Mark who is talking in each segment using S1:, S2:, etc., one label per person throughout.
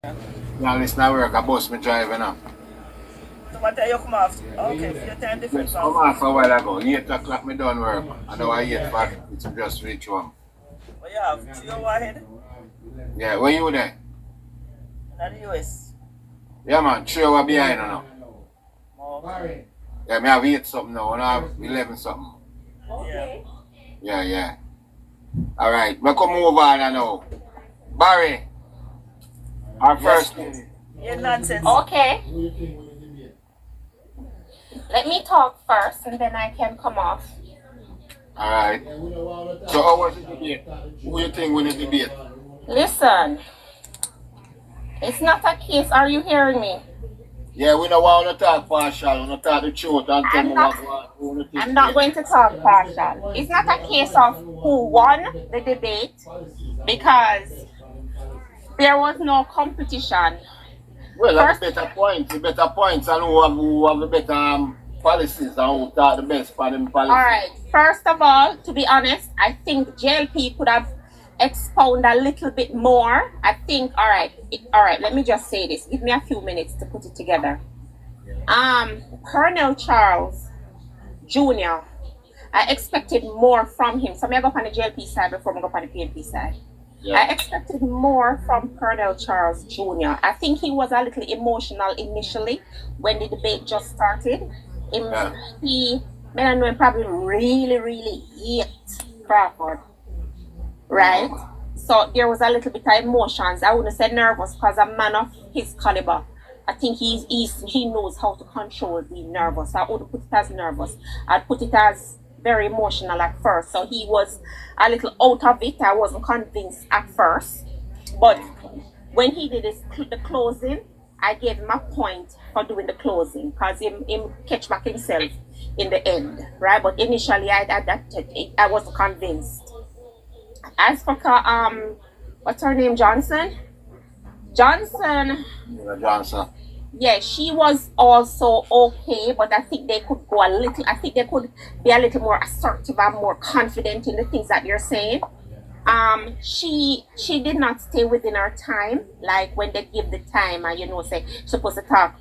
S1: Yeah, listen, I work a bus me driving now.
S2: So what time you come off? Okay, for your time difference.
S1: Just come off a while ago. 8 o'clock me done work. I know I 8:40 to just reach home.
S2: What you have? 3 hour ahead?
S1: Yeah, where you there?
S2: In the US.
S1: Yeah man, 3 hours behind now.
S2: Oh,
S1: Yeah, me have 8 something now, and I have 11 something.
S2: yeah.
S1: Yeah. Alright, me come over now. Barry, our first lady.
S2: Yeah, nonsense.
S3: Okay, let me talk first and then I can come off.
S1: Alright. So how was the debate? Who you think win the debate?
S3: Listen, it's not a case. Are you hearing me?
S1: Yeah, we don't want to talk partial, we don't talk the truth and tell me
S3: not-
S1: who you think
S3: I'm not
S1: win.
S3: going to talk partial. It's not a case of who won the debate because there was no competition.
S1: Well, that's
S3: First-
S1: the better points, and who have the better policies and who talk the best for them policies.
S3: All right. First of all, to be honest, I think JLP could have expounded a little bit more. I think. All right. Let me just say this. Give me a few minutes to put it together. Colonel Charles Jr. I expected more from him. So I'm going to go on the JLP side before I go on the PNP side.
S1: Yeah.
S3: I expected more from Colonel Charles Jr. I think he was a little emotional initially when the debate just started. He probably really hate Crawford, right? So there was a little bit of emotions. I wouldn't say nervous because a man of his caliber, I think he knows how to control being nervous. I wouldn't put it as nervous. I'd put it as very emotional at first. So he was a little out of it. I wasn't convinced at first. But when he did the closing, I gave him a point for doing the closing because him catch back himself in the end, right? But initially, I wasn't convinced. As for what's her name, Johnson?
S1: Johnson.
S3: Yeah, she was also okay, but I think they could go a little. I think they could be a little more assertive and more confident in the things that they're saying. She did not stay within her time. Like when they give the time, and say supposed to talk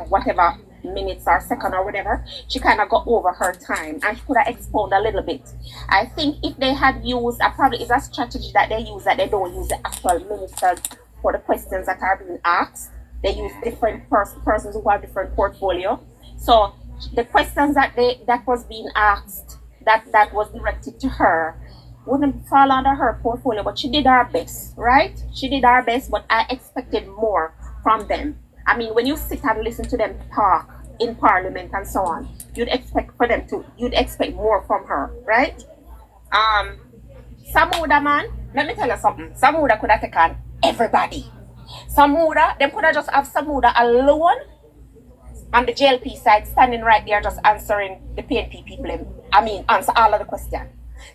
S3: whatever minutes or second or whatever, she kind of got over her time and she could have expounded a little bit. I think if they had used, probably is a strategy that they use that they don't use the actual ministers for the questions that are being asked. They use different persons who have different portfolio. So the questions that was being asked that was directed to her wouldn't fall under her portfolio, but she did her best, right? She did her best, but I expected more from them. I mean, when you sit and listen to them talk in parliament and so on, you'd expect more from her, right? Samuda, man, let me tell you something. Samuda could have taken everybody. Samuda, they could have just have Samuda alone on the JLP side, standing right there, just answering the PNP people. Answer all of the questions.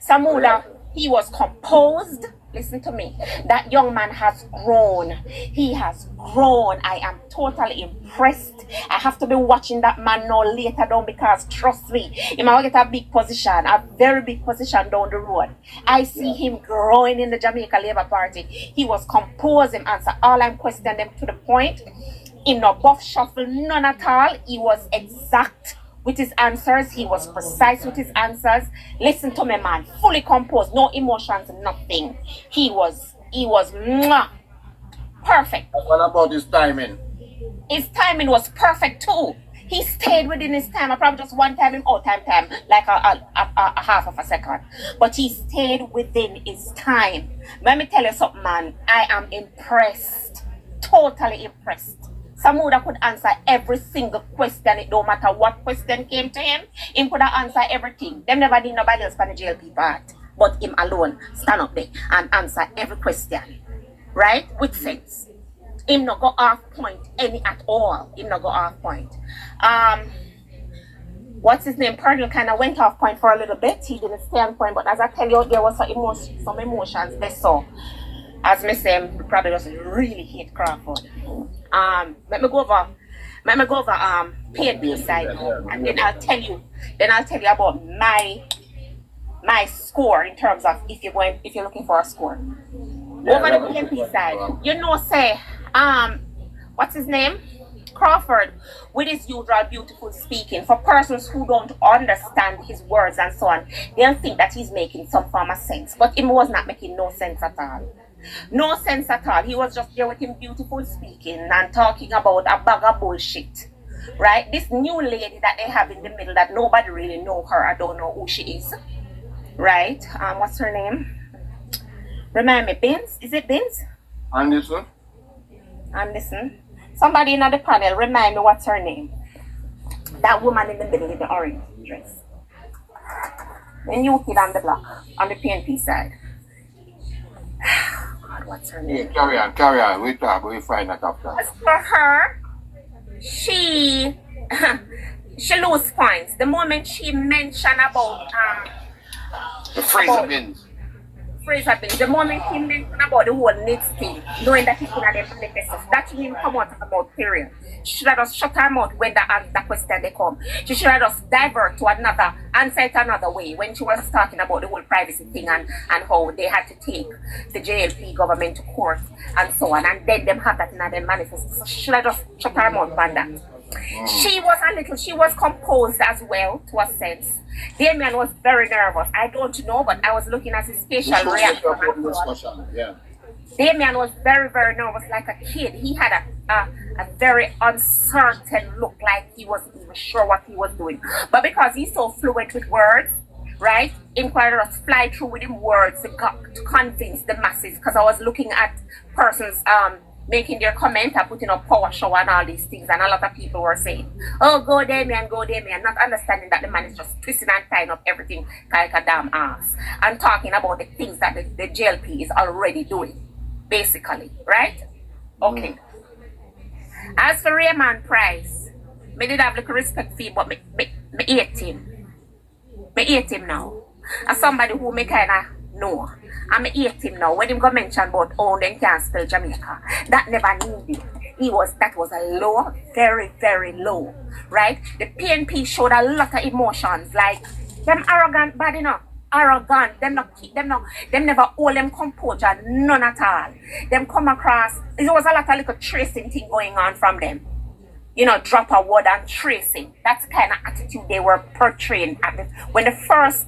S3: Samuda, he was composed. Listen to me. That young man has grown. He has grown. I am totally impressed. I have to be watching that man now later down because trust me, he might get a big position, a very big position down the road. I see him growing in the Jamaica Labour Party. He was composed. Him answer all I'm questioning them to the point. In no buff shuffle, none at all. He was exact with his answers. He was precise with his answers. Listen to me, man. Fully composed, no emotions, nothing. He was perfect.
S1: What about his timing?
S3: His timing was perfect too. He stayed within his time. I probably just one time him out time, like a half of a second. But he stayed within his time. Let me tell you something, man. I am impressed. Totally impressed. Samuda could answer every single question. It don't matter what question came to him. Him could have answered everything. Them never did nobody else for the JLP part. But him alone stand up there and answer every question. Right? With sense. Him not go off point any at all. Him not go off point. What's his name? Pernell kind of went off point for a little bit. He didn't stay on point. But as I tell you, there was some emotions they saw. As me say, probably just really hate Crawford. Let me go over PNP side now, and then I'll tell you about my score in terms of if you're looking for a score. Over the PNP side, say What's his name? Crawford, with his usual beautiful speaking. For persons who don't understand his words and so on, they'll think that he's making some form of sense. But he was not making no sense at all. No sense at all. He was just there with him beautiful speaking and talking about a bag of bullshit. Right? This new lady that they have in the middle that nobody really know her. I don't know who she is. Right? What's her name? Remind me, Binz? Is it Binz?
S1: Anderson?
S3: Anderson. Somebody in the panel, remind me what's her name. That woman in the middle in the orange dress. The new kid on the block, on the PNP side. God, what's her name?
S1: Yeah, carry on. We talk, we find that after.
S3: As for her, she lose points. The moment she mentioned about
S1: The Fraser Bins.
S3: the moment he mentioned about the whole needs thing, knowing that he could have manifested, that she didn't come out about period. She should have just shut her mouth when the question they come. She should have just divert to another, answer it another way when she was talking about the whole privacy thing and how they had to take the JLP government to court and so on, and then them have that in their manifesto. So she should have just shut her mouth on that. She was composed as well, to a sense. Damien was very nervous. I don't know, but I was looking at his facial reaction.
S1: Yeah.
S3: Damien was very, very nervous, like a kid. He had a very uncertain look, like he wasn't even sure what he was doing. But because he's so fluent with words, right? Inquirers fly through with him words to convince the masses. Because I was looking at persons making their comment and putting up power show and all these things, and a lot of people were saying, oh, go Damien, not understanding that the man is just twisting and tying up everything like a damn ass, and talking about the things that the JLP is already doing, basically, right? Okay. As for Raymond Price, me did have little respect for him, but me hate him. Me hate him now. As somebody who me kinda know. I'm hate him now. When him go mention about they can't spell Jamaica, that never needed. That was a low, very, very low. Right? The PNP showed a lot of emotions, like them arrogant bad enough. Arrogant, them never hold them composure, none at all. Them come across, there was a lot of little tracing thing going on from them. You know, drop a word and tracing. That's the kind of attitude they were portraying when the first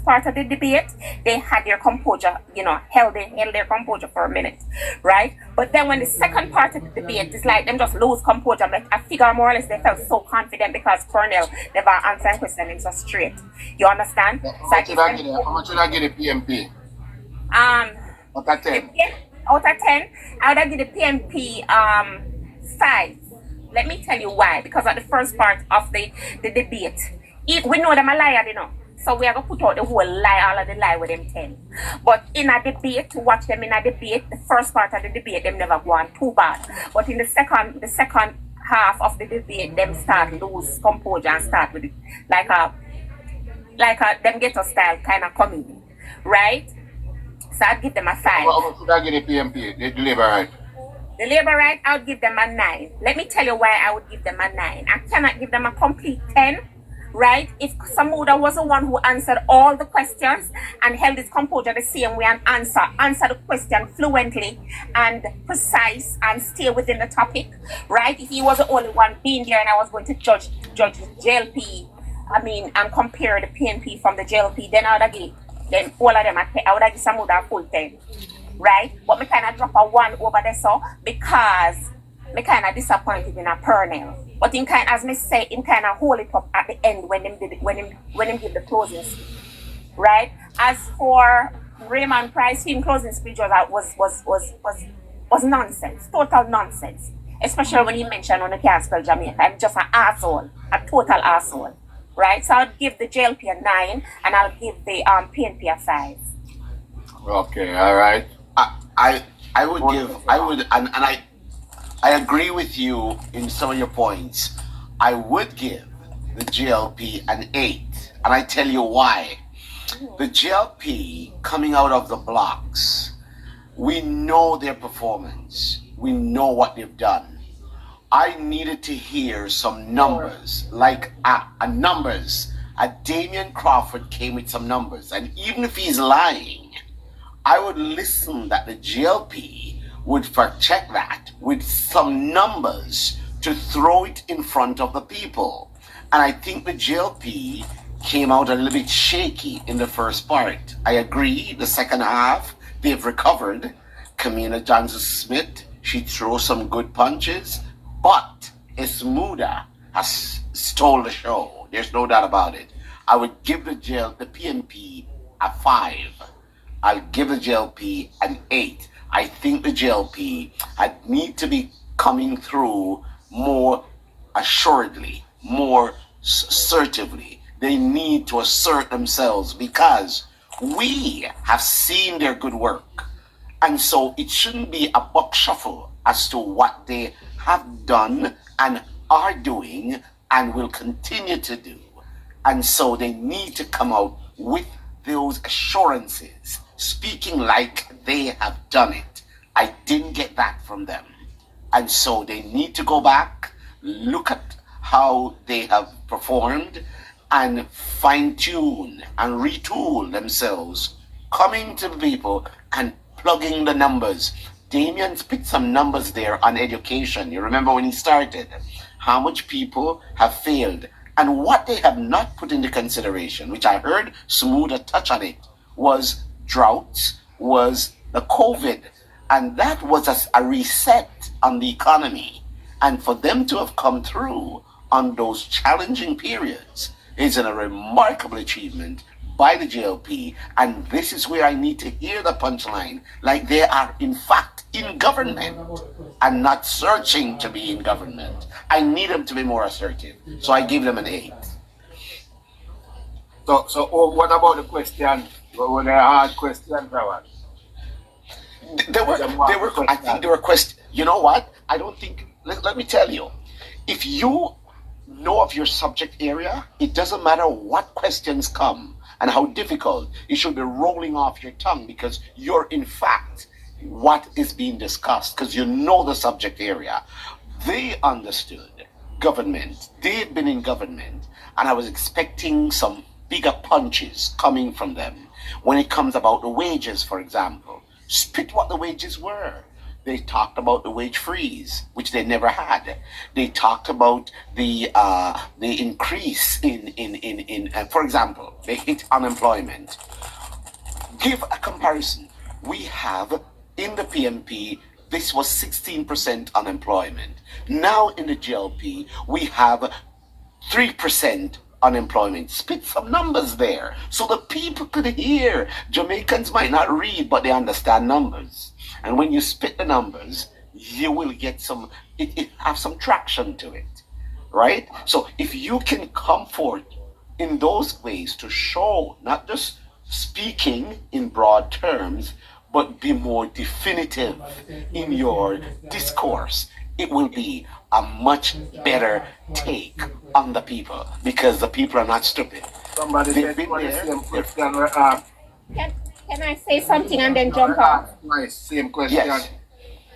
S3: part of the debate, they had their composure, you know, held their composure for a minute, right? But then when the second part of the debate, it's like them just lose composure. Like, I figure more or less they felt so confident because Cornell never answered questions so straight. You understand?
S1: How much should I get a PMP? Out of 10?
S3: Out of 10, I would give the PMP 5. Let me tell you why. Because at the first part of the debate, we know them a liar, you know. So we are going to put out the whole lie, all of the lie with them 10. But in a debate, to watch them in a debate, the first part of the debate, them never go on too bad. But in the second half of the debate, them start lose composure and start with it like a them ghetto style kind of comedy, right? So I'd give them a 5.
S1: How much should I get a PMP? They deliver right.
S3: The labor right, I would give them a 9. Let me tell you why I would give them a 9. I cannot give them a complete 10, right? If Samuda was the one who answered all the questions and held his composure the same way and answer the question fluently and precise and stay within the topic, right? If he was the only one being there and I was going to judge JLP, and compare the PNP from the JLP, then I would have given them all of them. I would have given Samuda a full 10. Right? But me kind of drop a 1 over there so because me kind of disappointed in a Purnell. But in kind, as me say, in kind of hold it up at the end when him give the closing speech. Right? As for Raymond Price, him closing speech was nonsense. Total nonsense. Especially when he mentioned on the can't spell Jamaica. I'm just an asshole. A total asshole. Right? So I'll give the JLP a 9 and I'll give the PNP a 5.
S1: Okay, all right.
S4: I agree with you in some of your points. I would give the JLP an 8, and I tell you why. The JLP coming out of the blocks, we know their performance. We know what they've done. I needed to hear some numbers, like numbers. Damian Crawford came with some numbers, and even if he's lying, I would listen that the JLP would check that with some numbers to throw it in front of the people. And I think the JLP came out a little bit shaky in the first part. I agree, the second half, they've recovered. Kamina Johnson-Smith, she throws some good punches, but Samuda has stole the show. There's no doubt about it. I would give the PNP a 5. I'll give the JLP an 8. I think the JLP had need to be coming through more assuredly, more assertively. They need to assert themselves because we have seen their good work. And so it shouldn't be a buck shuffle as to what they have done and are doing and will continue to do. And so they need to come out with those assurances, speaking like they have done it. I didn't get that from them. And so they need to go back, look at how they have performed, and fine-tune and retool themselves, coming to the people and plugging the numbers. Damien spit some numbers there on education. You remember when he started, how much people have failed and what they have not put into consideration, which I heard Samuda touch on it, was droughts, was the COVID. And that was a reset on the economy. And for them to have come through on those challenging periods is a remarkable achievement by the JLP. And this is where I need to hear the punchline, like they are in fact in government and not searching to be in government. I need them to be more assertive. So I give them an 8.
S1: So what about the question? What the hard questions, Robert?
S4: There were, I think there were questions. You know what? I don't think, let me tell you, if you know of your subject area, it doesn't matter what questions come and how difficult, it should be rolling off your tongue because you're in fact what is being discussed because you know the subject area. They understood government. They've been in government, and I was expecting some bigger punches coming from them when it comes about the wages, for example. Spit what the wages were. They talked about the wage freeze, which they never had. They talked about the increase in for example, they hit unemployment. Give a comparison. We have in the PNP, this was 16% unemployment. Now in the JLP, we have 3% unemployment. Spit some numbers there so the people could hear. Jamaicans might not read, but they understand numbers. And when you spit the numbers, you will get some, it have some traction to it, right? So if you can come forth in those ways to show, not just speaking in broad terms, but be more definitive in your discourse, it will be a much better take on the people because the people are not stupid.
S1: Somebody
S4: They've
S1: said
S4: been
S1: the
S4: there.
S1: same question.
S3: Can I say something and then jump off?
S1: Nice, same question.
S4: Yes.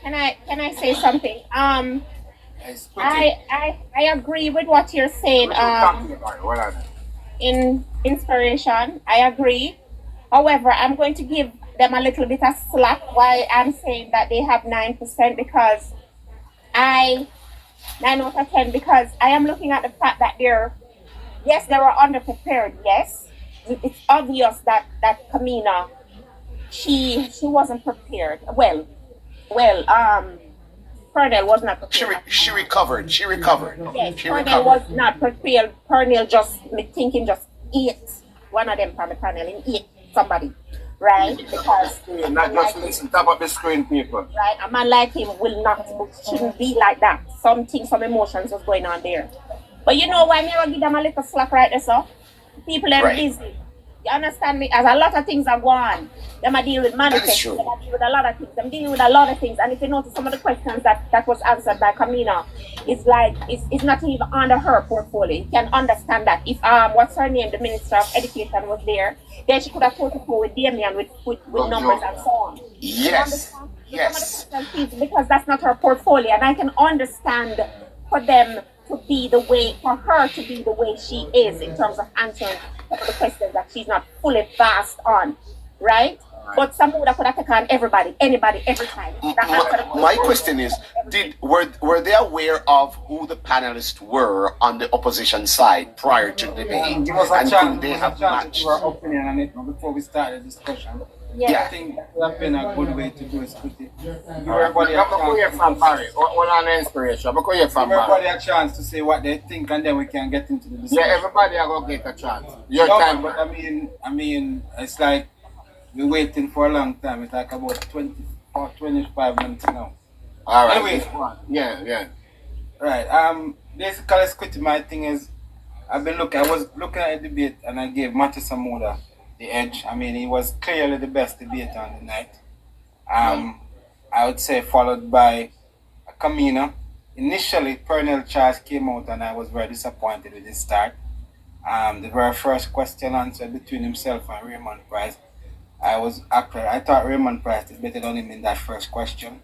S3: Can I say something?
S1: Nice.
S3: I agree with what you're saying.
S1: What you talking about? What are they?
S3: In inspiration, I agree. However, I'm going to give them a little bit of slack why I'm saying that they have 9% because 9 out of 10 because I am looking at the fact that they were underprepared. Yes, it's obvious that Kamina, she wasn't prepared. Well, Pernell was not prepared.
S4: She recovered.
S3: Yes,
S4: She
S3: Pernell
S4: recovered.
S3: was not prepared. Pernell just ate one of them from the panel and ate somebody, right? Because
S1: Not just listen, top up the screen, people.
S3: right, a man like him shouldn't be like that. Some emotions was going on there. But you know why me will give them a little slack right there, so? People are
S4: Right.
S3: busy. You understand me? As a lot of things are going on. Them are dealing with manifest.
S4: true.
S3: Them are dealing with a lot of things. Them dealing with a lot of things. And if you notice some of the questions that was answered by Kamina, it's like it's not even under her portfolio. You can understand that. If what's her name, the Minister of Education was there, then she could have put it with Damien with numbers and so on. You
S4: Yes.
S3: understand?
S4: Yes.
S3: Some of the questions, because that's not her portfolio, and I can understand for them to be the way, for her to be the way she is in terms of answering some of the questions that she's not fully fast on, right? But Samuda could have taken on everybody, anybody, every time.
S4: My question is, were they aware of who the panelists were on the opposition side prior to the debate?
S5: Give us a
S4: And
S5: chance,
S4: could they have
S5: to
S4: matched?
S5: give our opinion on it before we start the discussion.
S3: Yeah.
S5: I think that would have been a good way to do it. Give
S1: I'm
S5: everybody a
S1: going to hear
S5: chance.
S1: from Barry. What on the inspiration? I'm going to hear
S5: Give
S1: from
S5: everybody
S1: Barry.
S5: a chance to say what they think, and then we can get into the discussion.
S1: Yeah, everybody are going to get a chance. Your
S5: No,
S1: time.
S5: but I mean, it's like we're waiting for a long time. It's like about 20 or 25 minutes now.
S1: All right.
S5: Anyway.
S1: this one. Yeah.
S5: Right. Basically, Squitty, my thing is, I was looking at the debate, and I gave Matty Samuda the edge. I mean, he was clearly the best debater on the night. I would say followed by Camino. Initially, Pernell Charles came out, and I was very disappointed with his start. The very first question answered between himself and Raymond Price. I thought Raymond Price did better than him in that first question.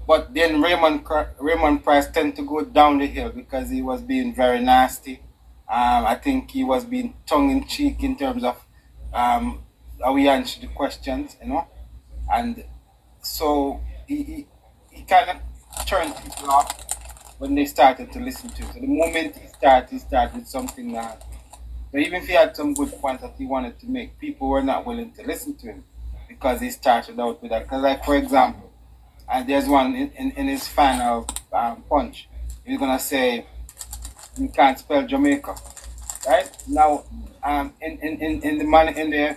S5: But then Raymond Price tended to go down the hill because he was being very nasty. I think he was being tongue-in-cheek in terms of how he answered the questions, and so he kind of turned people off when they started to listen to him. So the moment he started with something that, so even if he had some good points that he wanted to make, people were not willing to listen to him because he started out with that. Because, like, for example, there's one in his final punch. He's gonna say, "You can't spell Jamaica," right? Now, in the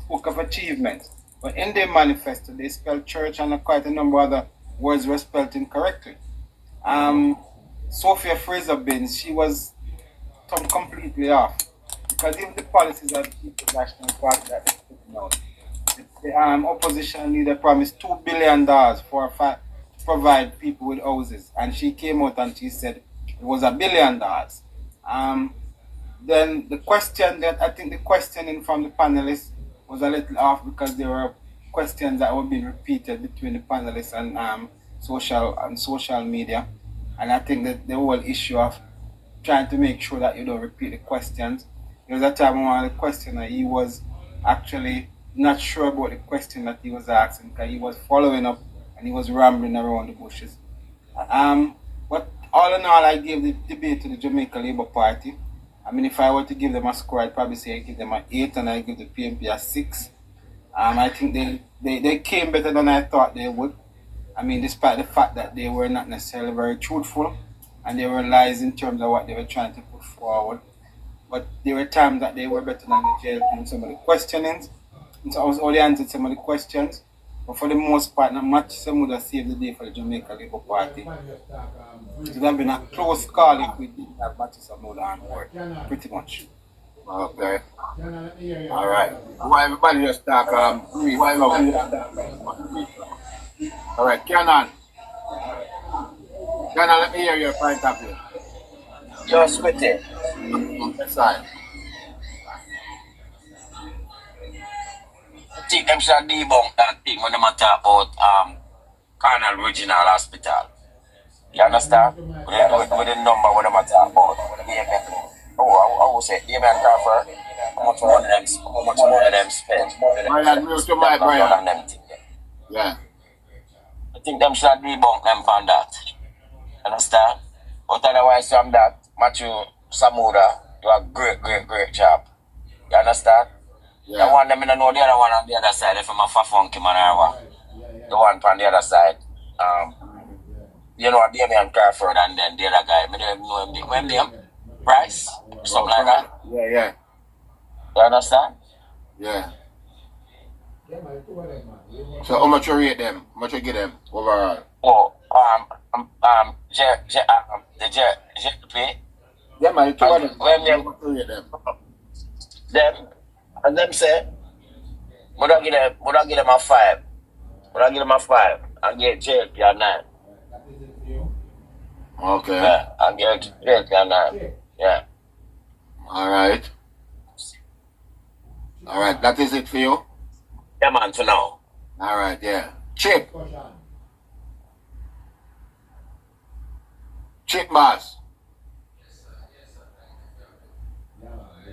S5: book of achievements, but in their manifesto, they spelled church and quite a number of other words were spelled incorrectly. Sophia Fraser-Binns, she was completely off because even the policies of the People's National Party that they're putting out, the opposition leader promised $2 billion to provide people with houses, and she came out and she said it was $1 billion. Then the questioning from the panelists was a little off because there were questions that were being repeated between the panelists and social media, and I think that the whole issue of trying to make sure that you don't repeat the questions. There was a time when one of the questioner, he was actually not sure about the question that he was asking because he was following up and he was rambling around the bushes. But all in all, I gave the debate to the Jamaica Labour Party. I mean, if I were to give them a score, I'd probably say I give them an 8 and I give the PNP a 6. I think they came better than I thought they would. I mean, despite the fact that they were not necessarily very truthful and they were lies in terms of what they were trying to put forward. But there were times that they were better than the JLP in some of the questionings. And so I was only answered some of the questions. But for the most part, not much Samuda saved the day for the Jamaica Labour Party. It would have been a close call if we didn't have Matty Samuda on board, pretty much.
S1: Okay. All right. Why everybody just talk? Why all right, Canon, let me hear your point of view.
S6: Just with it.
S1: That's right.
S6: I think them should debunk that thing when they talk about Colonel Regional Hospital. You understand? With the number when they talk about. I would say Damien Crawford. How much money them spend?
S1: Brian, mute to my Brian. Yeah.
S6: I think them should debunk them from that. Understand? But otherwise from that, Matthew Samuda do a great job. You understand?
S1: Yeah.
S6: The one them in know the other one on the other side, if I'm a funky man or what. The one on the other side. Damien Crawford and then the other guy. I don't know him. When them? Price? Something like that.
S1: Yeah.
S6: You understand?
S1: Yeah. So how much you rate them? How much you give them overall?
S6: Oh, the JLP.
S1: Yeah, man, two of them.
S6: When
S1: How
S6: them,
S1: much you rate them?
S6: and them say, would I give them a 5? Would I give them a 5 and get JLP a 9?
S1: Okay.
S6: Yeah, and get JLP a 9. Yeah.
S1: All right. That is it for you?
S6: Yeah, man, for now.
S1: All right, yeah. Chip boss.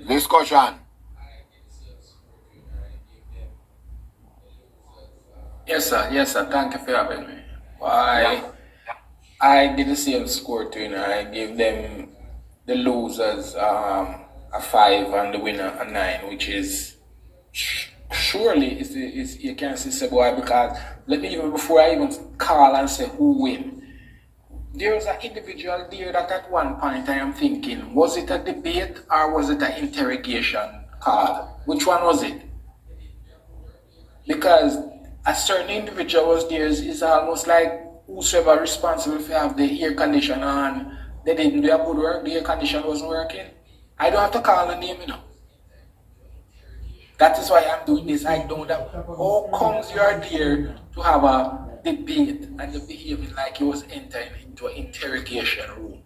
S1: Discussion.
S7: Yes, sir. Yes, sir. Thank you for having me. I did the same score too. I gave them the losers a 5 and the winner a 9, which is surely is you can say boy because let me even before I even call and say who win. There was an individual there that at one point I am thinking, was it a debate or was it an interrogation call? Which one was it? Because a certain individual was there is almost like whosoever responsible for have the air conditioner on, they didn't do a good work, the air conditioner wasn't working. I don't have to call the name, That is why I'm doing this. I know that how comes you are there to have a debate and you're behaving like you was entering into an interrogation room.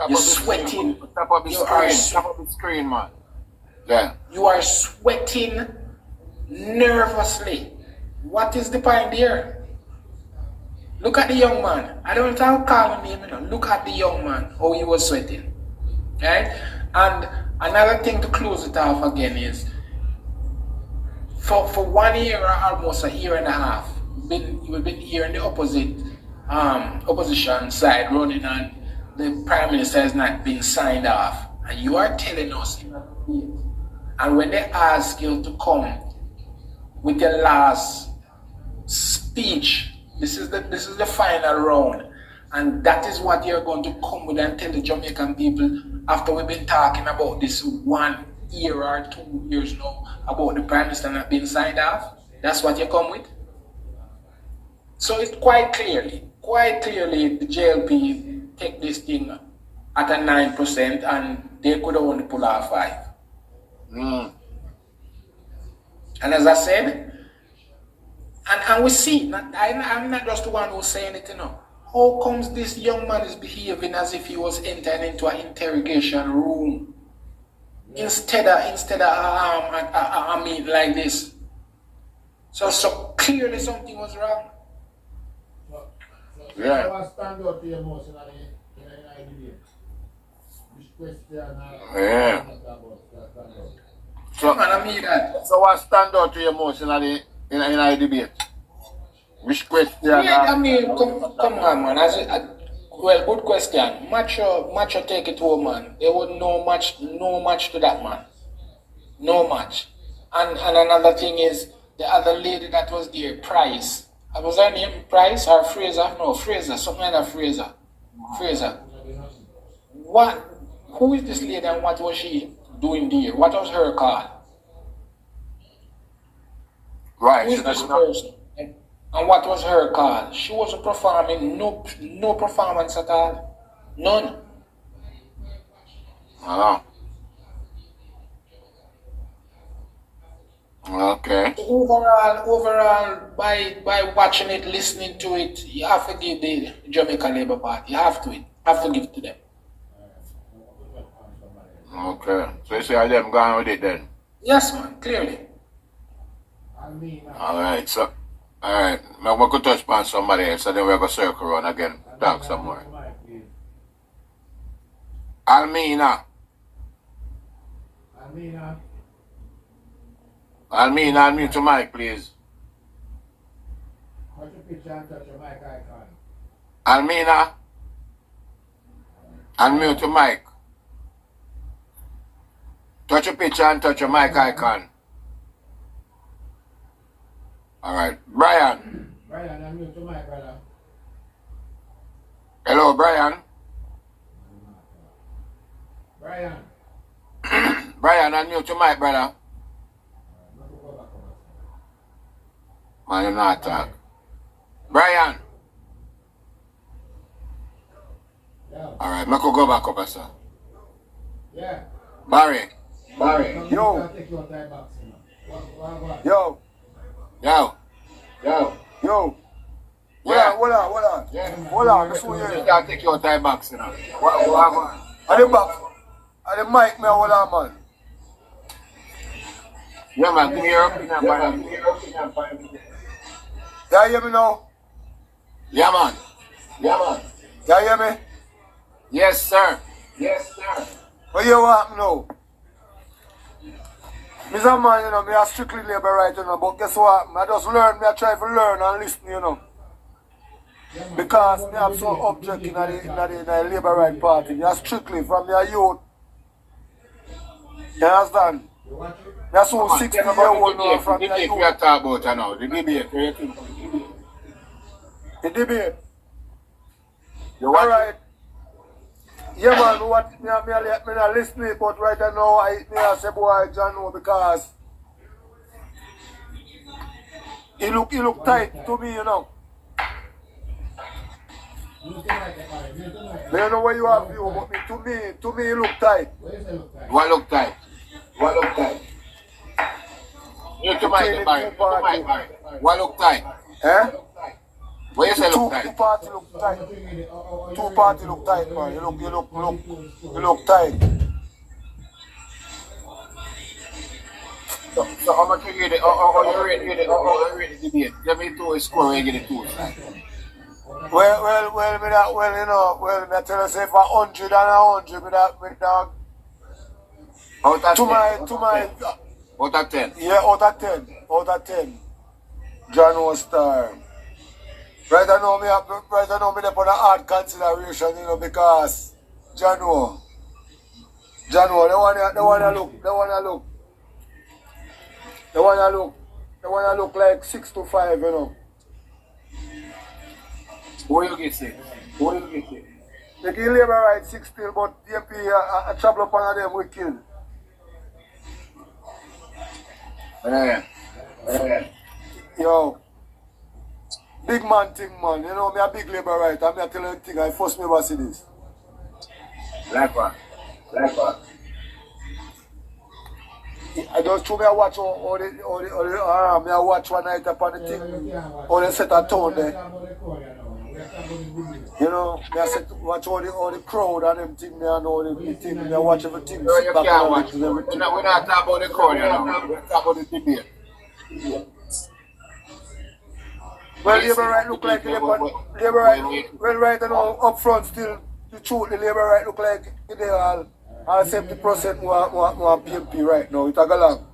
S7: You're sweating.
S1: Top of the screen, man. Yeah.
S7: You are sweating nervously. What is the point there? Look at the young man. I don't have to call him name, Look at the young man, how he was sweating. Right? And another thing to close it off again is for 1 year or almost a year and a half, you've been here in the opposition side running and the Prime Minister has not been signed off. And you are telling us, and when they ask you to come with your last speech, this is the final round, and that is what you're going to come with and tell the Jamaican people after we've been talking about this 1 year or 2 years now about the Prime Minister not being signed off. That's what you come with. So it's quite clearly the JLP take this thing at a 9% and they could only pull out 5. And as I said, and we see, I'm not just the one who's saying it, How comes this young man is behaving as if he was entering into an interrogation room instead of a meet like this? So clearly something was wrong.
S1: Yeah. Yeah. So what stand out to you most in the debate? Which question?
S7: Yeah, I mean, come on, man. Well, good question. Macho take it home, man. There was no match to that, man. No match. And another thing is, the other lady that was there, Price. Was her name Price or Fraser? No, Fraser. Something like that, Fraser. Fraser. Who is this lady and what was she doing there? What was her call?
S1: Right.
S7: Who is this person? And what was her call? She wasn't performing, no performance at all. None.
S1: Oh. Okay.
S7: Overall, by watching it, listening to it, you have to give the Jamaica Labour Party. You have to give it to them.
S1: Okay. So you say them going with it then?
S7: Yes, man, clearly.
S1: Alright, so alright. We could touch upon somebody else, so then we're gonna circle around again, talk some more. Almina, unmute your mic, please. Almina, unmute your mic. Touch your picture and touch your mic icon. Alright, Brian.
S8: Unmute your mic, brother.
S1: Hello, Brian. Brian, unmute your mic, brother. Man, you're not talk. Brian.
S8: Yeah.
S1: Alright, I could go back up, sir.
S8: Yeah.
S1: Barry.
S5: Yo. Yo.
S1: Yo.
S5: Hold on.
S1: Yeah.
S5: Hold on, before
S1: You
S5: you.
S1: can't take your time back, you know. What?
S5: At the back. At the mic, me hold on, man.
S1: Yeah, man, give me your opinion, brother.
S5: You hear me now?
S1: Yeah, man.
S5: You hear me?
S1: Yes, sir.
S5: What you want now?
S9: Mr. Man, you know, me a strictly labor right, you know, but guess what? I just learn, me I try to learn and listen, you know. Because me have some object in the labor right party. Me a strictly from your youth. You understand? That's so 60-year-old now from your
S1: debate we
S9: youth.
S1: are talking about now. The debate.
S9: The debate.
S1: You watch
S9: Alright. Yeah, man, what me not listening, but right now I say boy John know because he look tight to me, you know. I don't know where you have view, but to me he look tight.
S1: What look tight? What look tight? You to my Barry. What look tight?
S9: Eh?
S1: What you say look tight?
S9: Two party look tight. Two party look tight, man. You look tight.
S1: So how much you get it? You rate the debate. Give me 2 score where you get it 2.
S9: Well, you know, I tell you, say for 100 and 100, with that,
S1: Out of
S9: to
S1: 10.
S9: my,
S1: Out of 10.
S9: yeah, out of 10. John was star. Right now, me up on a hard consideration, you know, because John, they wanna look like 6 to 5, you know.
S1: Who you get 6?
S9: They give labor right 6 still, but PNP a trouble upon them we kill.
S1: Yeah.
S9: Yo, big man thing, man. You know, me a big labor right, and me a tell you the thing, I first never see this.
S1: Like what?
S9: I just show me a watch all the me a watch one night upon the thing, all the set a tone there. You know, me a set watch all the crowd and them thing, me and all the thing, me a watch everything.
S1: No, you
S9: back
S1: can't
S9: and
S1: watch.
S9: everything.
S1: We're not talking about the crowd, you know. We're talking about the debate.
S9: Well, labor right look like labor right. Well, right now up front still, the truth, the labor right look like they all 70% more PNP right now. It a go long.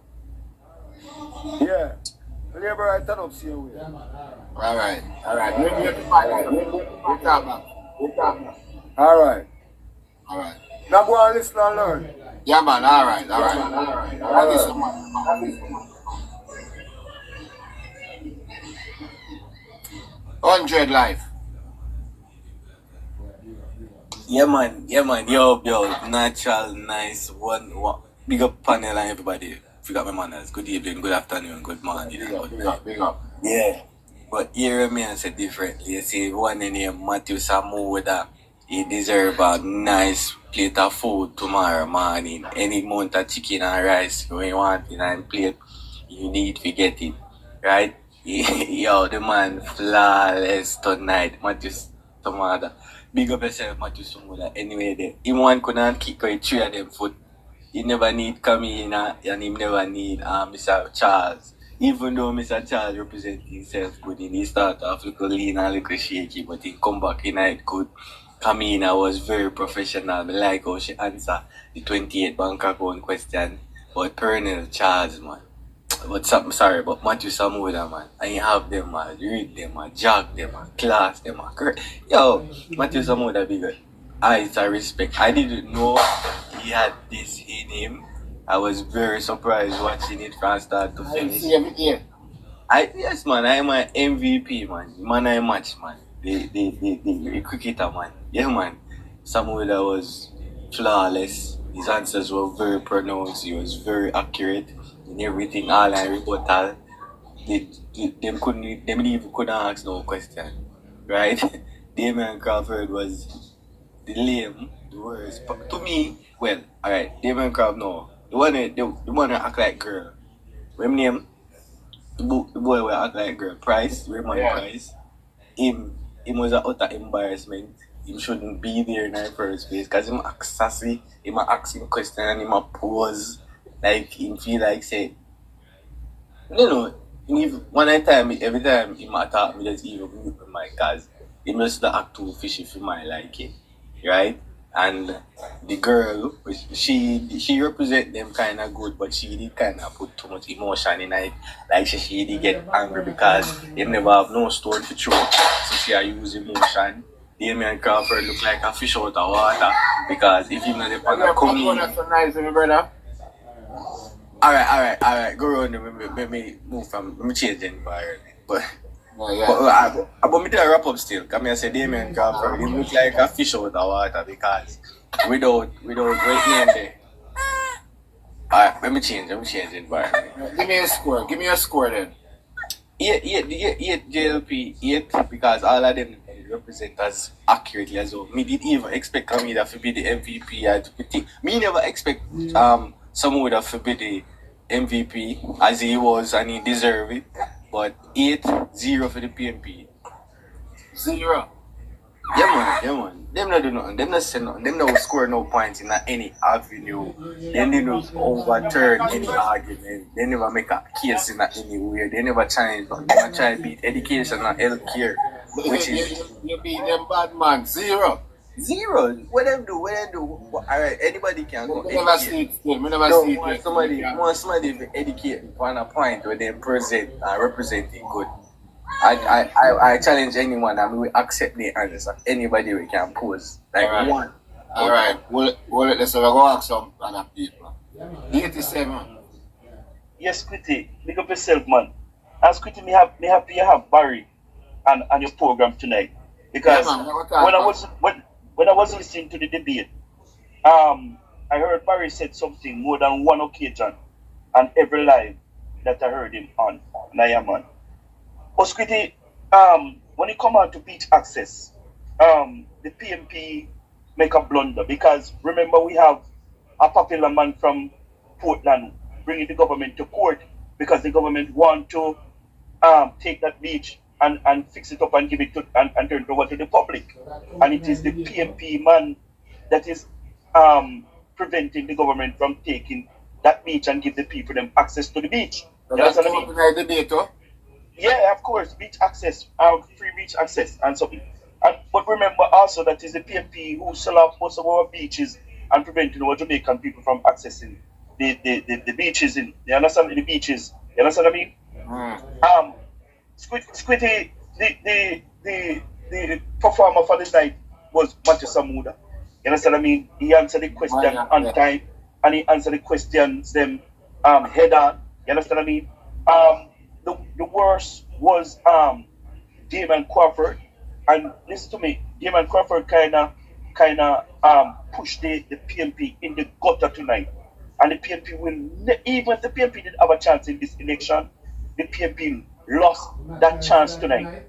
S9: Yeah, the labor right turn up see away.
S1: All right. We're talking.
S9: All right.
S1: All right.
S9: Now go and listen and learn.
S1: Yeah, man. All right. Listen, man. 100 life.
S10: Yeah man, yo, natural, nice, one, big up panel and everybody. Forgot my manners. Good evening, good afternoon, good morning.
S1: Big up.
S10: Yeah, but here me I say differently. You see, one name Matthew Samuda, he deserve a nice plate of food tomorrow morning. Any amount of chicken and rice you want in and plate, you need to get it, right? Yo, the man flawless tonight, Matthew Samuda. Big up yourself, Matthew Samuda. Anyway, he one couldn't kick out 3 of them foot. He never need Camina and he never need Mr. Charles. Even though Mr. Charles represents himself good, he start off a little lean and a little shaky, but he come back in night good. Camina was very professional. I like how she answered the 28 bank account question. But Colonel Charles, man. But Matthew Samuda, man. I have them, read them, jog them, class them, yo, Matthew Samuda be good. It's a respect. I didn't know he had this in him. I was very surprised watching it from start to finish. Yes, man, I'm an MVP, man. Man, I match, man. The cricketer, man. Yeah, man. Samuda was flawless. His answers were very pronounced. He was very accurate in everything. All I rebuttal. Them even couldn't ask no question, right? Damien Crawford was the worst. But to me, well, alright, Damien Crawford, no. The one that act like girl. What name? The boy will act like girl. Price, Raymond Price. Him was an utter embarrassment. He shouldn't be there in the first place because him act sassy, him ask him question and him pose like him feel like say, you know, every time he attack me, just even mute my cause he must act too fishy for my like it, right? and the girl, she represent them kind of good, but she did kind of put too much emotion in it. Like she did get angry because they never have no store to throw, so she use emotion. Damien Crawford look like a fish out of water because if you know the pan come in.
S1: That's so nice, my brother.
S10: Alright. Go on. Let me move from. Let me change the environment. But me to wrap up still. Come here, say Damien Crawford. He look like a fish out of water because without great name there. Alright, let me change the environment.
S1: Give me a score then.
S10: 8 JLP 8 because all of them represent as accurately as well. Me didn't even expect Samuda to be the MVP and to put it. Me never expect Samuda to be the MVP as he was and he deserved it. But 8-0 for the PNP.
S1: 0.
S10: Yeah man. Them not do nothing. Them not say nothing. Them not score no points in any avenue. They didn't overturn any argument. They never make a case in anywhere. They never challenge. They never try to beat education and healthcare. Which is
S1: you beat them bad man. 0.
S10: What them do? Alright, anybody can go.
S1: We never see it still. We never see it.
S10: Somebody to educate on a point where they present and representing good. I challenge anyone and we will accept the answer. Anybody we can pose. Like
S1: Alright.
S10: one.
S1: Alright. Let's go ask some other people. 87.
S11: Yes, Quitty, make up yourself, man. As Quitty, me happy you have Barry and your program tonight. Because when I was listening to the debate, I heard Barry said something more than one occasion and every live that I heard him on. And I am on. Osquity, when it come out to beach access, the PNP make a blunder because remember we have a popular man from Portland bringing the government to court because the government want to take that beach and fix it up and give it to and turn it over to the public. And it is the PNP man that is preventing the government from taking that beach and give the people them access to the beach.
S1: So that's what I mean?
S11: Yeah, of course, beach access, free beach access and something. But remember also that is the PNP who sell off most of our beaches and preventing our Jamaican people from accessing the beaches in. You understand the beaches? You understand what I mean? Squitty, the performer for the night was Matthew Samuda. You understand what I mean? He answered the question on time and he answered the questions them head on. You understand what I mean? The worst was Damon Crawford, and listen to me, Damon Crawford kinda pushed the PNP in the gutter tonight, and the PNP will even if the PNP did have a chance in this election, the PNP lost that chance tonight.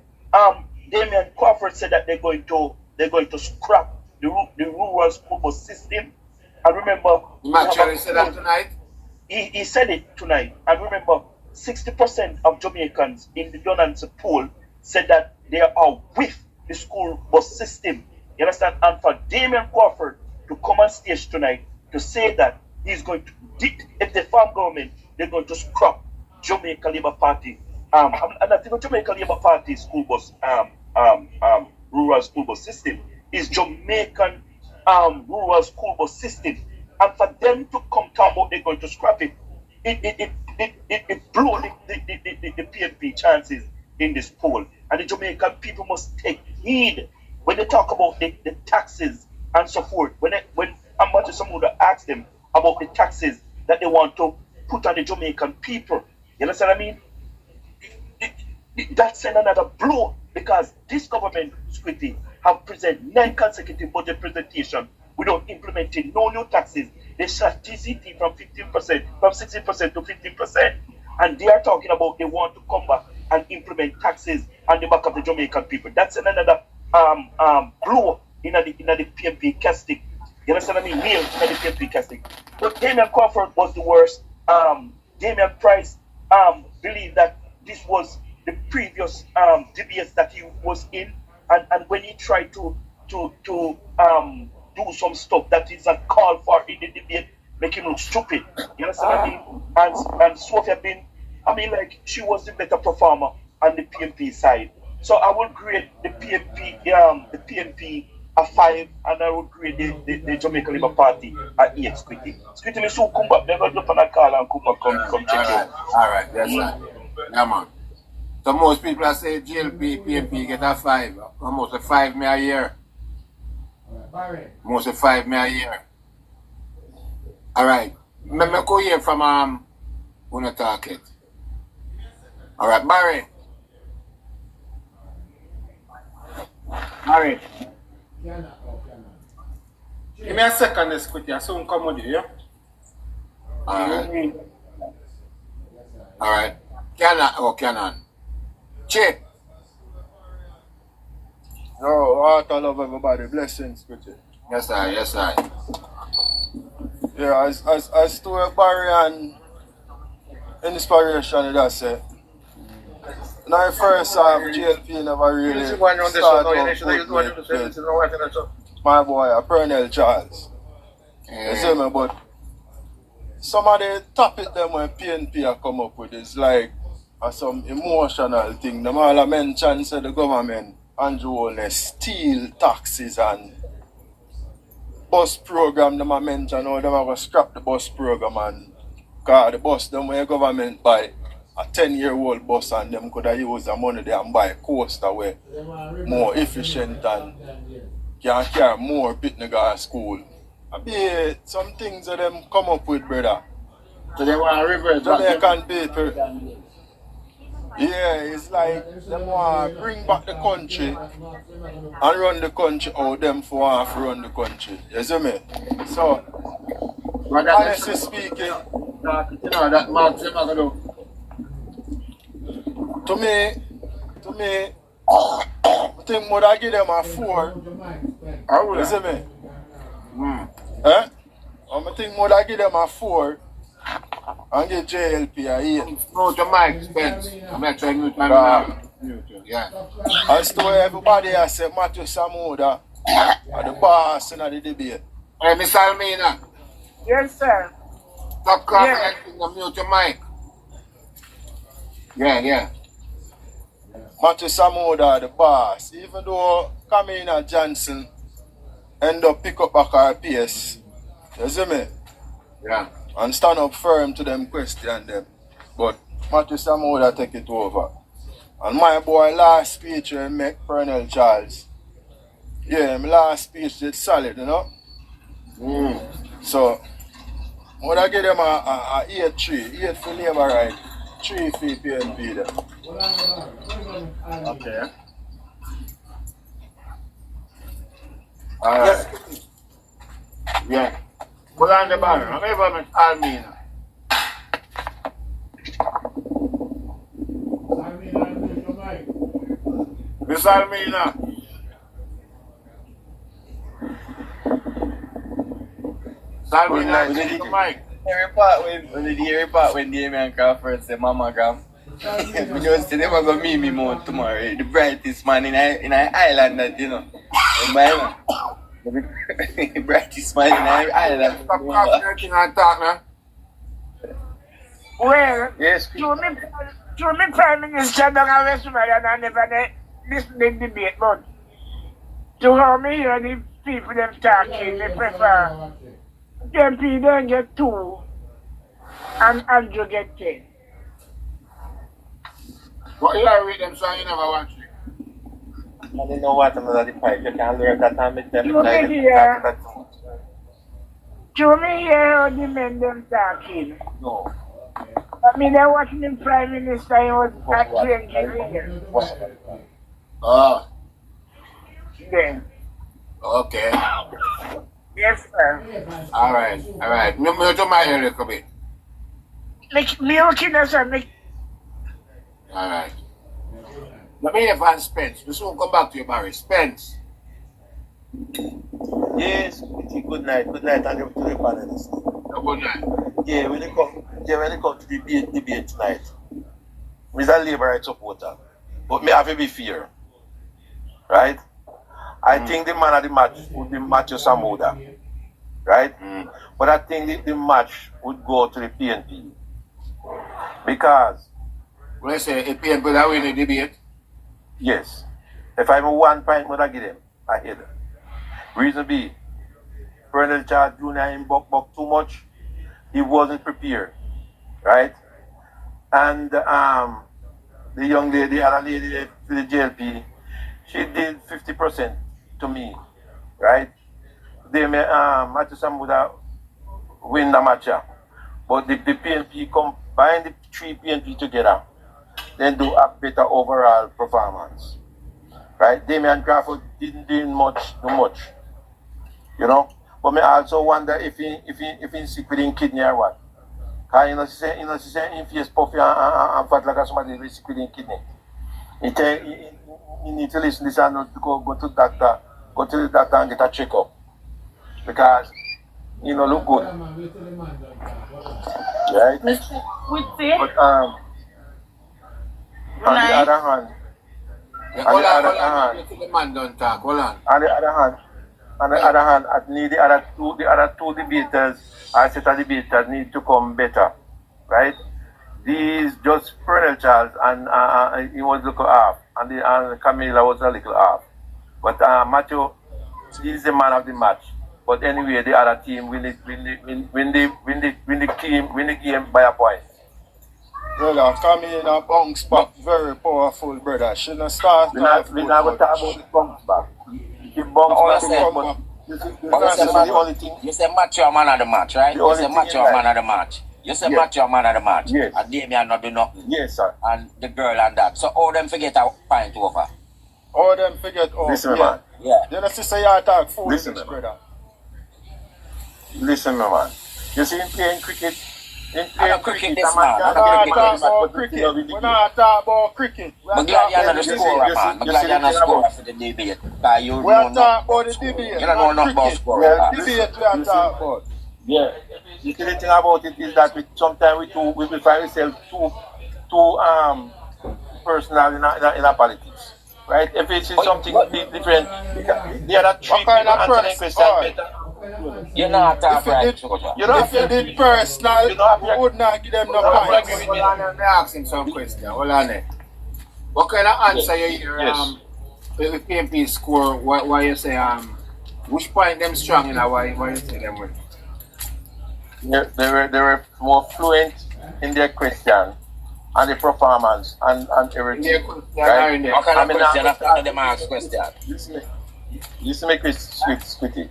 S11: Damon Crawford said that they're going to scrap the rural school bus system, and remember,
S1: said that tonight.
S11: He said it tonight, and remember. 60% of Jamaicans in the Donance poll said that they are with the school bus system. You understand? And for Damien Crawford to come on stage tonight to say that he's going to, if the farm government, they're going to scrap Jamaica Labour Party. And I think Jamaica Labour Party school bus, rural school bus system is Jamaican rural school bus system. And for them to come talk about they're going to scrap it, it blew the PNP chances in this poll. And the Jamaican people must take heed when they talk about the taxes and so forth. When Ambato Samuda asked them about the taxes that they want to put on the Jamaican people, you understand what I mean? That's another blow because this government, Squitty, have presented 9 consecutive budget presentations without implementing no new taxes. They shot TCT from 16% to 15%. And they are talking about they want to come back and implement taxes on the back of the Jamaican people. That's another blow in the PNP casting. You understand what I mean? Nail in the PNP casting. But Damien Crawford was the worst. Damien Price believed that this was the previous debates that he was in. And when he tried to do some stuff that is a call for in the debate, make him look stupid. You understand what I mean? And Sophia she was the better performer on the PNP side. So I will grade the PNP a 5, and I would grade the Jamaica Labour Party a 8, Squitty. Squitty, me soon come back. Never jump on a call and come back, come check you.
S1: All right, that's right. Yeah, man. So most people are saying JLP, PNP get a 5. Almost a 5 me a year. Most a 5 me a year. All right. Me go here from Una talk it. All right, Barry.
S5: Alright. Give me a second, this quick. I soon come with you, yeah?
S1: Alright. Alright. Canon. Chip.
S9: No, heart and love everybody. Blessings, Squitty.
S1: Yes, sir.
S9: Yeah, as to a Barry and inspiration, that's it. When I first saw JLP, never really started out my boy, a Pernell Charles. You see me? But some of the topic them when PNP are come up with is like some emotional thing. Them all mention say the government Andrew Holness steal taxes and bus program. Them a mention how them are going to scrap the bus program, and cause the bus them where government buy a 10-year-old bus and them could have used the money there and buy a coaster where more efficient and can carry more pitnigga at school. I be some things that them come up with, brother.
S1: So they want to revert
S9: Jamaican people. Yeah, it's like them want to bring back the country and run the country out them for want to run the country. You see me? So, honestly speaking,
S1: you know that Mark Samuda.
S9: To me, I think would I give them a 4. You see me? I think would I give them a 4 and give JLP a 8.
S1: No, to Mike Spence. I'm not trying to mute my yeah.
S9: As to everybody has said Matthew Samuda are the boss in the debate.
S1: Hey, Miss Almina.
S2: Yes, sir.
S1: Stop commenting and mute your mic. Yeah.
S9: Matthew Samuda, the boss, even though Kamina Johnson end up pick up back our pace, you see me?
S1: Yeah.
S9: And stand up firm to them question them. But Matthew Samuda take it over. And my boy last speech when make Pernell Charles. Yeah, my last speech did solid, you know? So would I give them a 8-3, 8 for labor right, 3 for PNP them.
S1: Okay.
S9: Yes.
S1: Yeah. Put on the banner. I'm ever Miss Almina. Miss Almina. Salmina, take the mic.
S10: When did you hear part when Damien Crawford say mammogram? We just say they were going to meet me more tomorrow. The brightest man in an island that, you know. The brightest man in an island.
S1: Stop coughing everything and talk now.
S2: Well,
S10: Yes,
S2: to me Prime Minister don't have a and I never listen to debate, but to how me hear the people them talking, they prefer JMP don't get 2 and Andrew get 10.
S1: But you are with them so you never watch it.
S10: I don't know what another pipe. You can learn that and make them
S2: To me hear how the men them talking.
S10: No.
S2: I mean, I watching the Prime Minister, he was at Nigeria.
S1: Oh,
S2: Then,
S1: okay.
S2: yes, sir.
S1: All right. Me to my ear a little bit.
S2: Me looking at some,
S1: All right. Let me hear Van Spence. We soon come back to you, Barry. Spence.
S12: Yes, good night and to the panelists.
S1: Good night.
S12: Yeah, when you come to the debate tonight, I'm a Labour right supporter, but me have to be fair, right? I think the man of the match would be Matthew Samuda, right? But I think the match would go to the PNP because.
S1: When I say a PNP that win the debate?
S12: Yes. If I'm a 1 point, would I give them? I hear them. Reason B, Colonel Charles Jr. in buck too much. He wasn't prepared, right? And the young lady, other lady, the JLP, she did 50% to me, right? They may Matthew Samuda win the match, but the PNP combine the three PNP together, then do a better overall performance, right? Damian Crawford didn't do much, you know. But me also wonder if he sick with his kidney or what. Cause you know, she say he face puffy and fat like somebody who is sick with his kidney. You need to listen to this and not to go to the doctor and get a checkup. Because you know look good. Right? But on the other hand, on the other hand, I need the other two debaters, I said the debaters need to come better, right? These just Colonel Charles and he was a little off, and Camila was a little off. But Matthew, he's the man of the match. But anyway, the other team win the game by a point.
S9: Brother, Camila bounce back very powerful, brother. She not start.
S12: We not going to talk about the bounce back. If bounce back, but the only thing.
S6: You say match your man of the match, right? You say match your man of the match. You say match your man of the match.
S12: Yes.
S6: And Damian not do nothing.
S12: Yes, sir.
S6: And the girl and that. So all them forget a point over.
S9: All them forget over.
S12: Listen, man.
S6: Yeah.
S9: You know, sister, you attack fool.
S12: Listen,
S9: brother.
S12: Listen, man. You see him playing cricket.
S6: I don't cricket this man.
S9: We not talk about cricket. We not talk about cricket.
S6: I'm glad you're not the scorer, man. I'm glad you're not scorer for the debate.
S9: We are talking about the debate.
S6: You don't know nothing about scorer.
S9: Debate we are talking about.
S12: Yeah. The thing about it is that sometimes we find ourselves too personal in our politics. Right? If it's something different, the other three people answering questions better.
S6: You're not right.
S9: If you did personal, we would not give them no points.
S1: Hold on, let me ask him some question. Hold on there. What kind of answer you hear if PNP score, why you say which point them strong and why you say them win?
S12: They were more fluent in their question and the performance and everything. Right?
S6: What kind of question after them ask question?
S12: Listen to me, Chris Squitty.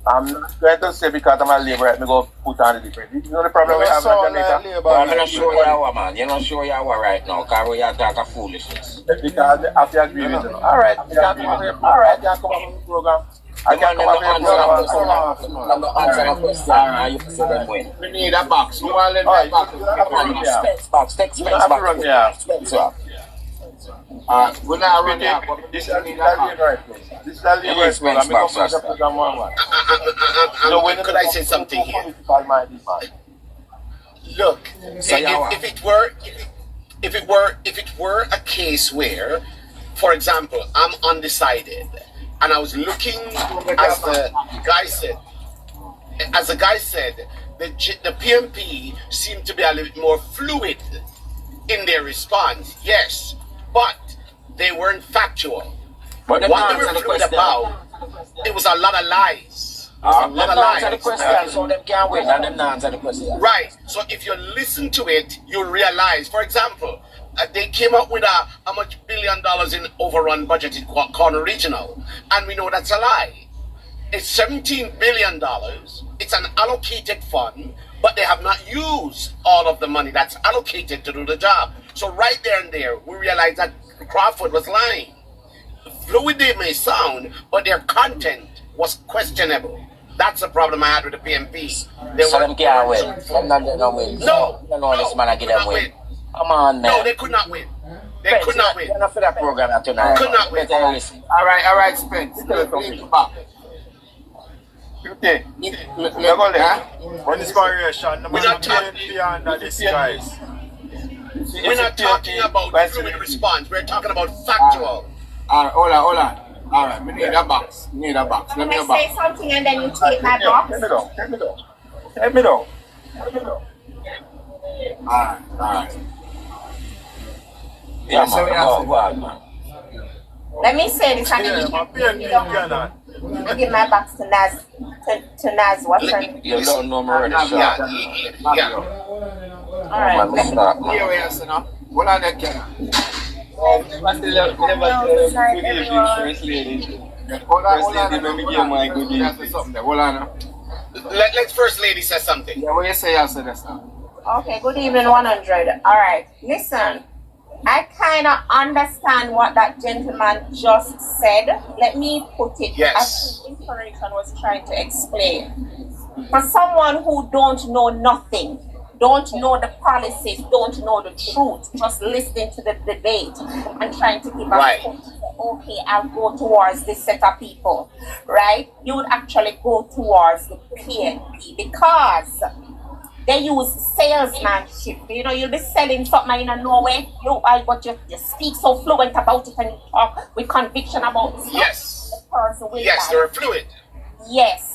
S12: I'm not going to say because I'm a labor, let me go put on the different. You know the problem we have in Jamaica?
S6: I'm not sure you are, man. You're not sure you are right now because we are talking foolishness.
S12: Because I have to agree with you. Alright, you can come on the program. I can come on the program.
S6: I'm not answering a question and you say them win.
S1: We need a box. You want to let that box?
S6: Take space box.
S1: We're not running out.
S12: This is a program.
S13: So when could I say something here? Look, if it were a case where, for example, I'm undecided, and I was looking as the guy said, the PNP seemed to be a little bit more fluid in their response. Yes, but they weren't factual.
S6: But
S13: what they were fluid about, it was a lot of lies.
S6: The question, so them can't win and them not answer the question.
S13: Right. So if you listen to it, you'll realize, for example, they came up with how much $1 billion in overrun budget in Corner Regional, and we know that's a lie. It's $17 billion. It's an allocated fund, but they have not used all of the money that's allocated to do the job. So right there and there, we realize that Crawford was lying. Fluid they may sound, but their content was questionable. That's the problem I had with the PNP. They
S6: so them can't win. Them not win.
S13: No.
S6: You know this man I get them win. Come on, man.
S13: No, they could not win. They could not win.
S6: You're not for that program tonight.
S13: Could not win.
S1: All right, Spence.
S9: What is variation?
S13: We're not talking about fluid response. We're talking about factual.
S1: All right, hold on. All right, we need a box. Let me
S3: say something and then you take my box.
S12: Let me know.
S1: All right.
S6: Yeah, so
S3: let me say this and then you can I give my box to Naz. To Naz, what's her name?
S6: You don't know me already, sure.
S1: Yeah.
S3: Alright.
S6: Man, start, man.
S1: Here we are, you know. Hold on there, Kenna.
S10: Good evening, First Lady.
S1: Hold on,
S10: First Lady, let me give my good evening.
S1: something there. Hold on now.
S13: Let First Lady say something.
S1: Yeah, what you say, I say this now.
S3: Okay, good evening, 100. Alright, listen. I kind of understand what that gentleman just said. Let me put it
S13: Yes.
S3: as inspiration was trying to explain. For someone who don't know nothing, don't know the policies, don't know the truth, just listening to the debate and trying to give
S13: Right.
S3: a okay, I'll go towards this set of people, right? You would actually go towards the PNP because they use salesmanship. You know, you'll be selling something in a Norway, but you speak so fluent about it and you talk with conviction about it.
S13: Yes.
S3: The person will
S13: Yes,
S3: buy.
S13: they're fluid.
S3: Yes.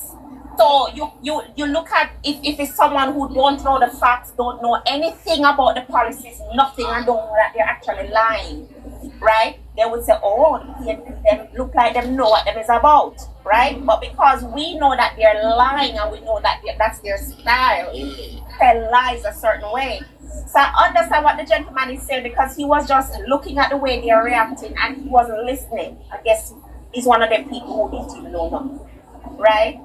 S3: So you look at if it's someone who don't know the facts, don't know anything about the policies, nothing, and don't know that they're actually lying, right? They would say, oh, the PNP them look like them know what them is about, right? But because we know that they're lying and we know that that's their style, tell lies a certain way. So I understand what the gentleman is saying because he was just looking at the way they're reacting and he wasn't listening. I guess he's one of them people who don't even know nothing, right?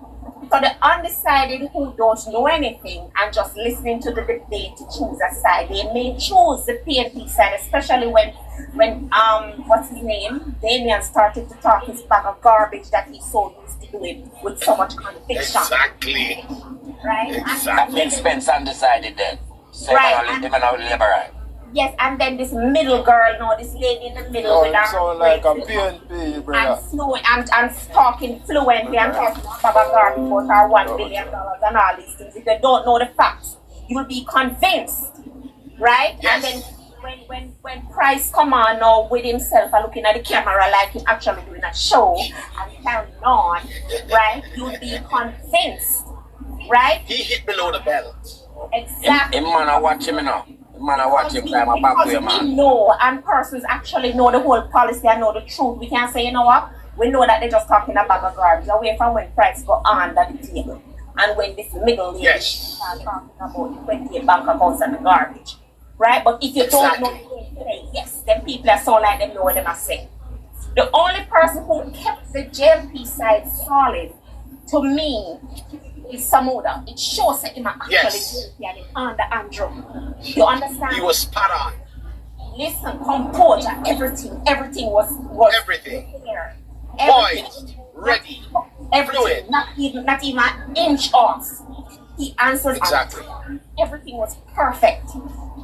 S3: So the undecided who don't know anything and just listening to the debate to choose a side, they may choose the PNP side, especially when what's his name, Damien started to talk his bag of garbage that he's so used to doing with so much conviction.
S13: Exactly.
S3: Right?
S6: That makes Spence undecided then. So
S3: Right.
S6: let them out liberal.
S3: Yes, and then this middle girl, no, this lady in the middle
S9: Oh,
S3: with
S9: it
S3: her
S9: sound like a
S3: braids
S9: PNP,
S3: and
S9: brother.
S3: fluent and talking fluently and talking about garbage about her $1 billion and all these things. If they don't know the facts, you will be convinced, right?
S13: Yes.
S3: And then when Price come on now with himself and looking at the camera like he's actually doing a show and carrying on, right? You'll be convinced, right?
S13: He hit below the belt.
S3: Exactly.
S6: Him man, I watch him now. Him man, I watch him climb a back way,
S3: Because we
S6: man.
S3: know, and persons actually know the whole policy and know the truth. We can't say, you know what? We know that they're just talking about the garbage away from when price go under the table. And when this middle lady
S13: Yes.
S3: start talking about the 28 bank accounts and the garbage. Right? But if you don't know
S13: Exactly.
S3: what they say, yes, then people are so like them know what they must say. The only person who kept the JLP side solid, to me, is Samuda. It shows that him actually
S13: Yes.
S3: guilty and him under Andrew. You understand?
S13: He was spot on.
S3: Listen, composure, everything was
S13: Everything.
S3: there.
S13: Poised. Ready.
S3: Everything,
S13: Fluid.
S3: not even an inch off. He answers
S13: Exactly.
S3: everything was perfect.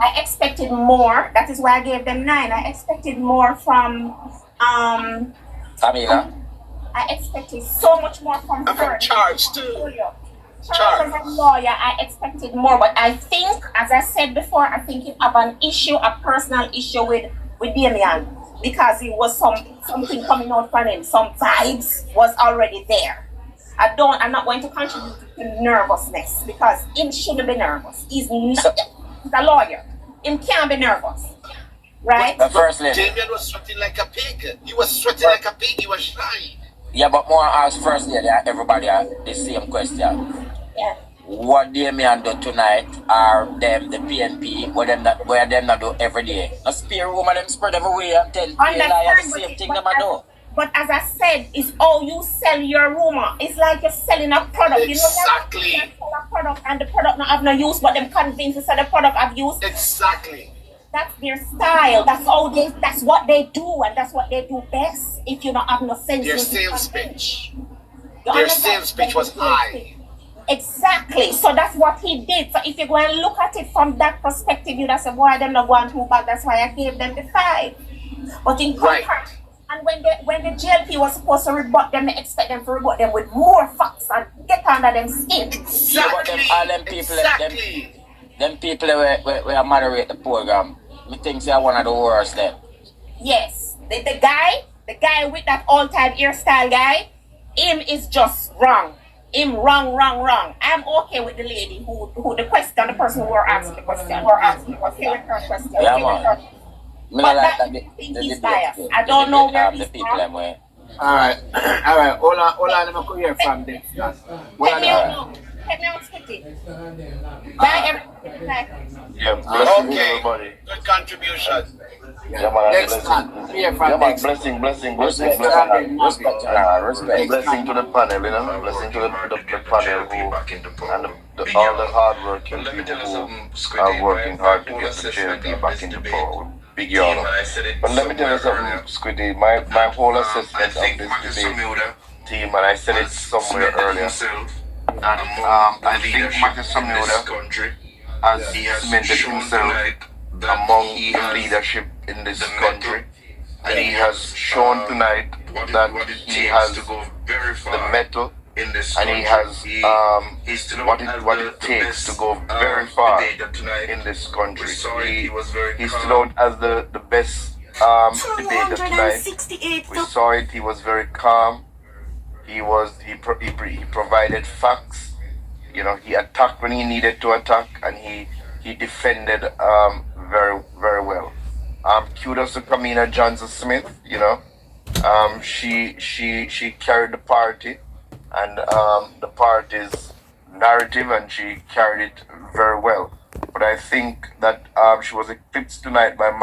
S3: I expected more. That is why I gave them 9. I expected more from
S6: Samira.
S3: I expected so much more from
S13: And
S3: her.
S13: from Charles too.
S3: Charles as a lawyer, I expected more, but I think, as I said before, I think he have an issue, a personal issue with Damien, because it was something coming out from him. Some vibes was already there. I'm not going to contribute to nervousness because him shouldn't be nervous. He's not. He's a lawyer. Him can't be nervous, right?
S6: The first lady.
S13: Damien was sweating like a pig. He was sweating like a pig. He was shy.
S6: Yeah, but more ask first lady, everybody the same question.
S3: Yeah.
S6: What Damien do tonight are them, the PNP, what them not do every day. A spear woman them spread everywhere and tell the same thing them do.
S3: But as I said, it's all you sell your rumor. It's like you're selling a product.
S13: Exactly.
S3: You know, you sell a product and the product not have no use, but them convinced that the product have use.
S13: Exactly.
S3: That's their style. That's what they do, and that's what they do best. If you don't have no sense.
S13: Their
S3: you
S13: sales
S3: convince.
S13: pitch.
S3: You
S13: Their
S3: understand?
S13: sales pitch was high.
S3: Exactly. So that's what he did. So if you go and look at it from that perspective, you'd have said, why them not going too back? That's why I gave them the 5. But in
S13: Right.
S3: comparison, and when the JLP was supposed to rebut them, they expect them to rebut them with more facts and get under them skin.
S6: Yeah, but them, all them people, them people where moderate the program, me think they are one of the worst them.
S3: Yes. The guy with that all-time hairstyle guy, him is just wrong. Him wrong. I'm okay with the lady who the person who are asking the question, hearing her question.
S6: Yeah, man. Me
S3: But
S6: like
S3: that
S6: the
S3: he's
S6: debate.
S3: biased. I don't know where
S6: the
S3: he's
S6: people
S3: from.
S6: them way.
S1: Alright. Alright. Hold on, let me go hear from this.
S3: Let me out. Let me out, Scotty. Bye, everybody.
S12: Yeah, blessing
S13: Okay.
S12: everybody.
S13: Good contribution.
S12: Yeah, man,
S1: Next
S12: blessing.
S1: time. Hear
S12: Yeah,
S1: from
S12: man,
S1: next
S12: blessing.
S1: Next
S12: Blessing,
S1: time.
S6: Respect, General. Respect.
S12: blessing to the panel, you know, blessing to the panel who, and all the hard-working people who are working hard to get the JLP back into power. Big y'all. But let me tell you something, Squiddy. My whole assessment of this debate team, and I said it somewhere earlier, that I think Matthew Samuda has cemented himself among the leadership in this country. And he has shown tonight that he has the mettle and he has what it takes to go very far in this country. He stood out as the best debater tonight. We saw it. He was very calm. He provided facts. You know, he attacked when he needed to attack, and he defended very well. Kudos to Kamina Johnson Smith. You know, she carried the party and the party's narrative, and she carried it very well. But I think that she was eclipsed tonight by